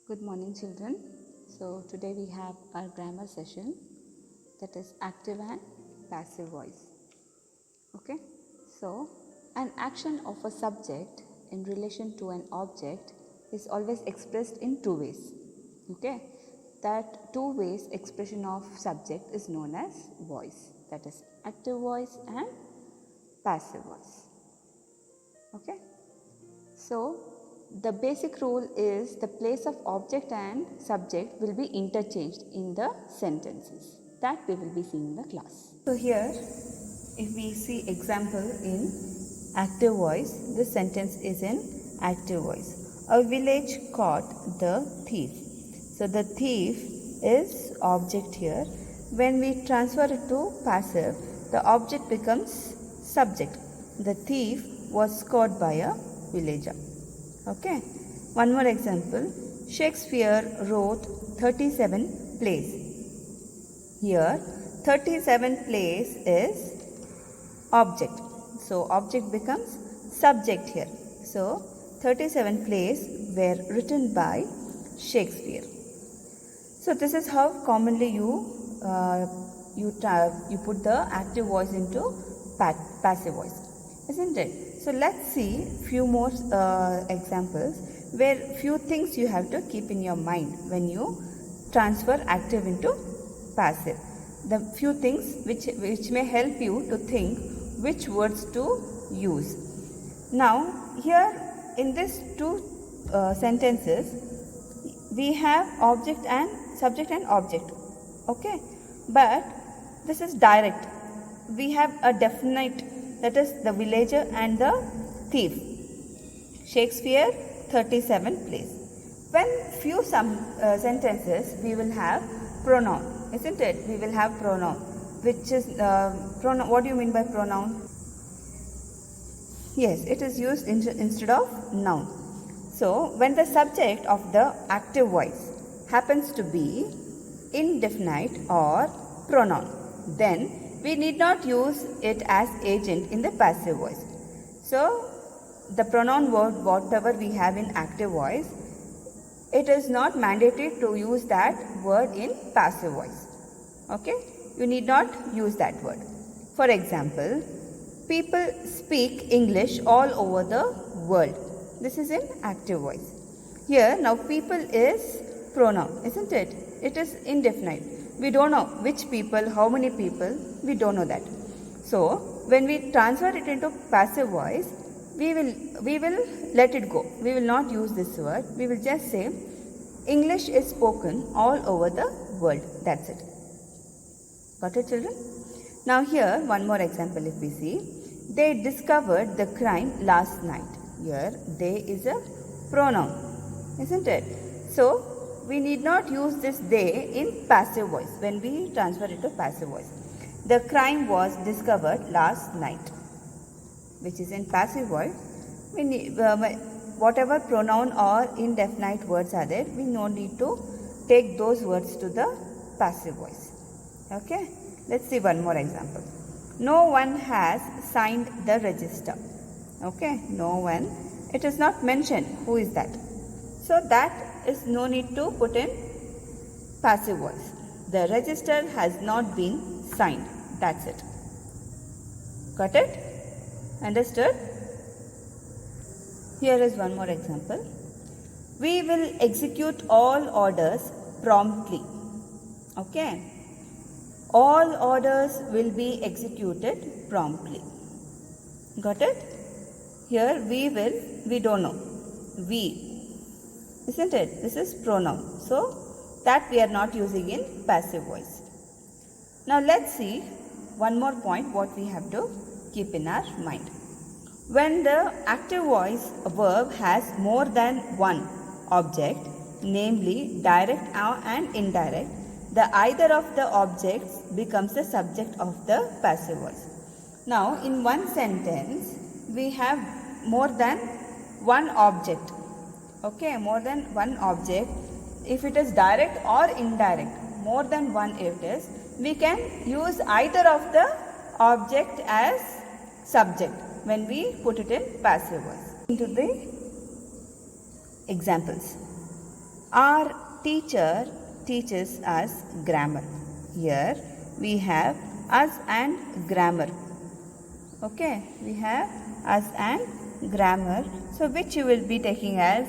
Good morning, children. So, today we have our grammar session, that is active and passive voice. Okay, so an action of a subject in relation to an object is always expressed in two ways. Okay, that two ways expression of subject is known as voice, that is active voice and passive voice. Okay, so the basic rule is the place of object and subject will be interchanged in the sentences that we will be seeing in the class. So here if we see example in active voice, this sentence is in active voice. A village caught the thief. So the thief is object here. When we transfer it to passive, the object becomes subject. The thief was caught by a villager. Okay. One more example. Shakespeare wrote 37 plays. Here 37 plays is object. So object becomes subject here. So 37 plays were written by Shakespeare. So this is how commonly you put the active voice into passive voice, isn't it? So let's see few more examples where few things you have to keep in your mind when you transfer active into passive. The few things which may help you to think which words to use. Now here in these two sentences we have object and subject and object. Okay, but this is direct. We have a definite, that is the villager and the thief. Shakespeare 37 plays. When few sentences we will have pronoun, isn't it? We will have pronoun, which is pronoun. What do you mean by pronoun? Yes, it is used instead of noun. So when the subject of the active voice happens to be indefinite or pronoun, then we need not use it as agent in the passive voice. So the pronoun word whatever we have in active voice, it is not mandatory to use that word in passive voice. Okay, you need not use that word. For example, people speak English all over the world. This is in active voice. Here now people is pronoun, isn't it? It is indefinite. We don't know which people, how many people, we don't know that. So when we transfer it into passive voice, we will let it go. We will not use this word. We will just say English is spoken all over the world. That's it. Got it, children? Now here one more example if we see. They discovered the crime last night. Here they is a pronoun, isn't it? So we need not use this they in passive voice when we transfer it to passive voice. The crime was discovered last night, which is in passive voice. We need, whatever pronoun or indefinite words are there, we no need to take those words to the passive voice. Okay, let's see one more example. No one has signed the register. Okay, no one. It is not mentioned who is that. So that is no need to put in passive voice. The register has not been signed. That's it. Got it? Understood? Here is one more example. We will execute all orders promptly. Okay. All orders will be executed promptly. Got it? Here we will, we don't know. We, isn't it? This is pronoun. So that we are not using in passive voice. Now let's see one more point what we have to keep in our mind. When the active voice verb has more than one object, namely direct and indirect, the either of the objects becomes the subject of the passive voice. Now in one sentence we have more than one object. Okay, more than one object. If it is direct or indirect, more than one it is, we can use either of the object as subject when we put it in passive voice. Into the examples. Our teacher teaches us grammar. Here we have us and grammar. Okay, we have us and grammar. So which you will be taking as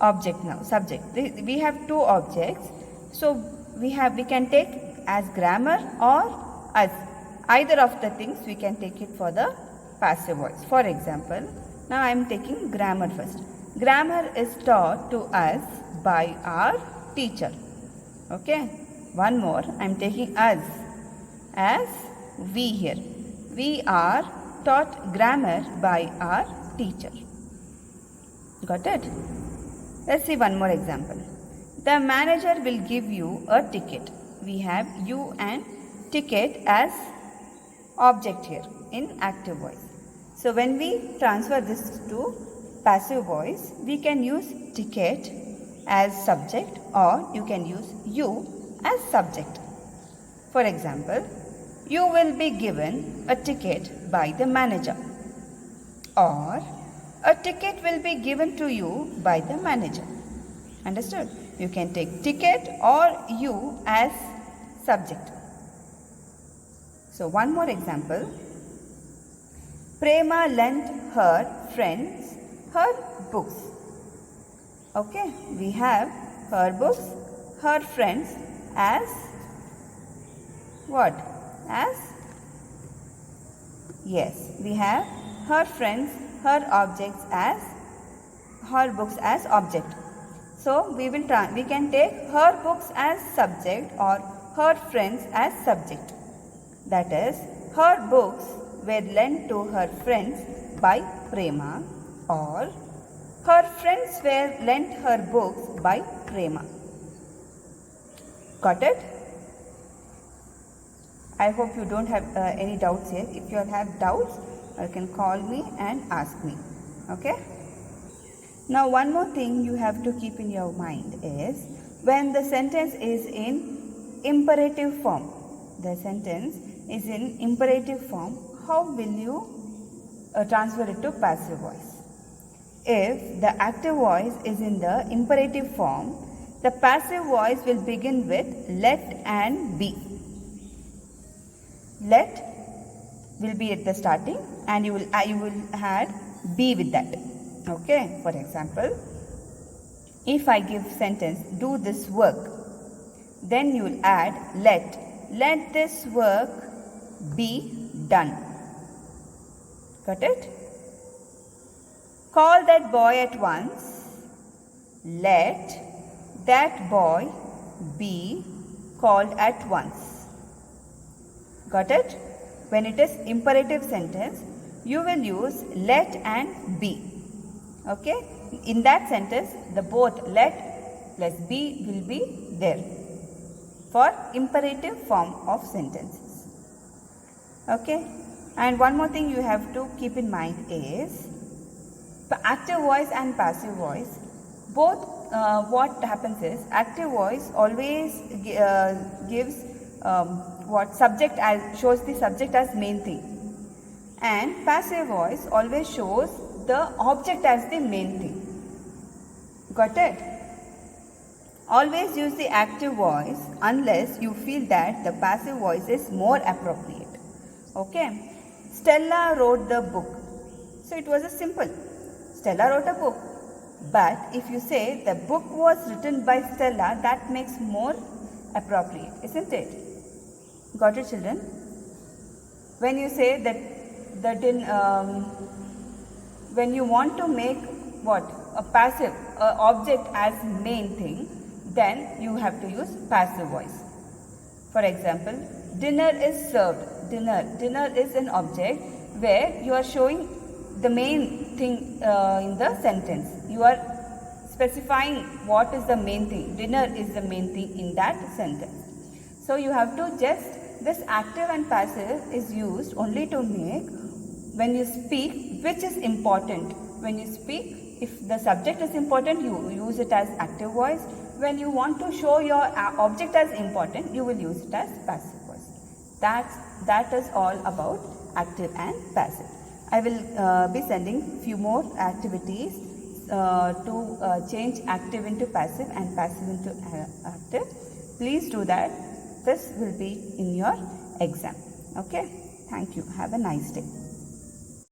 object now, subject. We have two objects. So we can take as grammar or us. Either of the things we can take it for the passive voice. For example, now I am taking grammar first. Grammar is taught to us by our teacher. Okay. One more, I am taking us as we here. We are taught grammar by our teacher. Got it? Let's see one more example. The manager will give you a ticket. We have you and ticket as object here in active voice. So when we transfer this to passive voice, we can use ticket as subject or you can use you as subject. For example, you will be given a ticket by the manager, or a ticket will be given to you by the manager. Understood? You can take ticket or you as subject. So one more example. Prema lent her friends her books. Okay, we have her books, her friends as what? As? Yes, we have her friends, her objects as, her books as object. So we can take her books as subject or her friends as subject. That is, her books were lent to her friends by Prema, or her friends were lent her books by Prema. Got it? I hope you don't have any doubts here. If you have doubts, you can call me and ask me. Okay? Now one more thing you have to keep in your mind is when the sentence is in imperative form. The sentence is in imperative form. How will you transfer it to passive voice? If the active voice is in the imperative form, the passive voice will begin with let and be. Let will be at the starting and you will add be with that. Okay, for example, if I give sentence do this work, then you will add let this work be done. Got it? Call that boy at once. Let that boy be called at once. Got it? When it is imperative sentence, you will use let and be. Okay? In that sentence, the both let plus be will be there for imperative form of sentences. Okay? And one more thing you have to keep in mind is active voice and passive voice. Both what happens is active voice always gives what subject as shows the subject as main thing, and passive voice always shows the object as the main thing. Got it? Always use the active voice unless you feel that the passive voice is more appropriate. Okay? Stella wrote the book. So it was a simple. Stella wrote a book. But if you say the book was written by Stella, that makes more appropriate, isn't it? Got it, children? When you say that when you want to make what? A passive object as main thing, then you have to use passive voice. For example, dinner is served. Dinner is an object where you are showing the main thing in the sentence. You are specifying what is the main thing. Dinner is the main thing in that sentence. So you have to this active and passive is used only to make when you speak which is important. When you speak, if the subject is important, you use it as active voice. When you want to show your object as important, you will use it as passive voice. That is all about active and passive. I will be sending few more activities to change active into passive and passive into active. Please do that. This will be in your exam. Okay. Thank you. Have a nice day.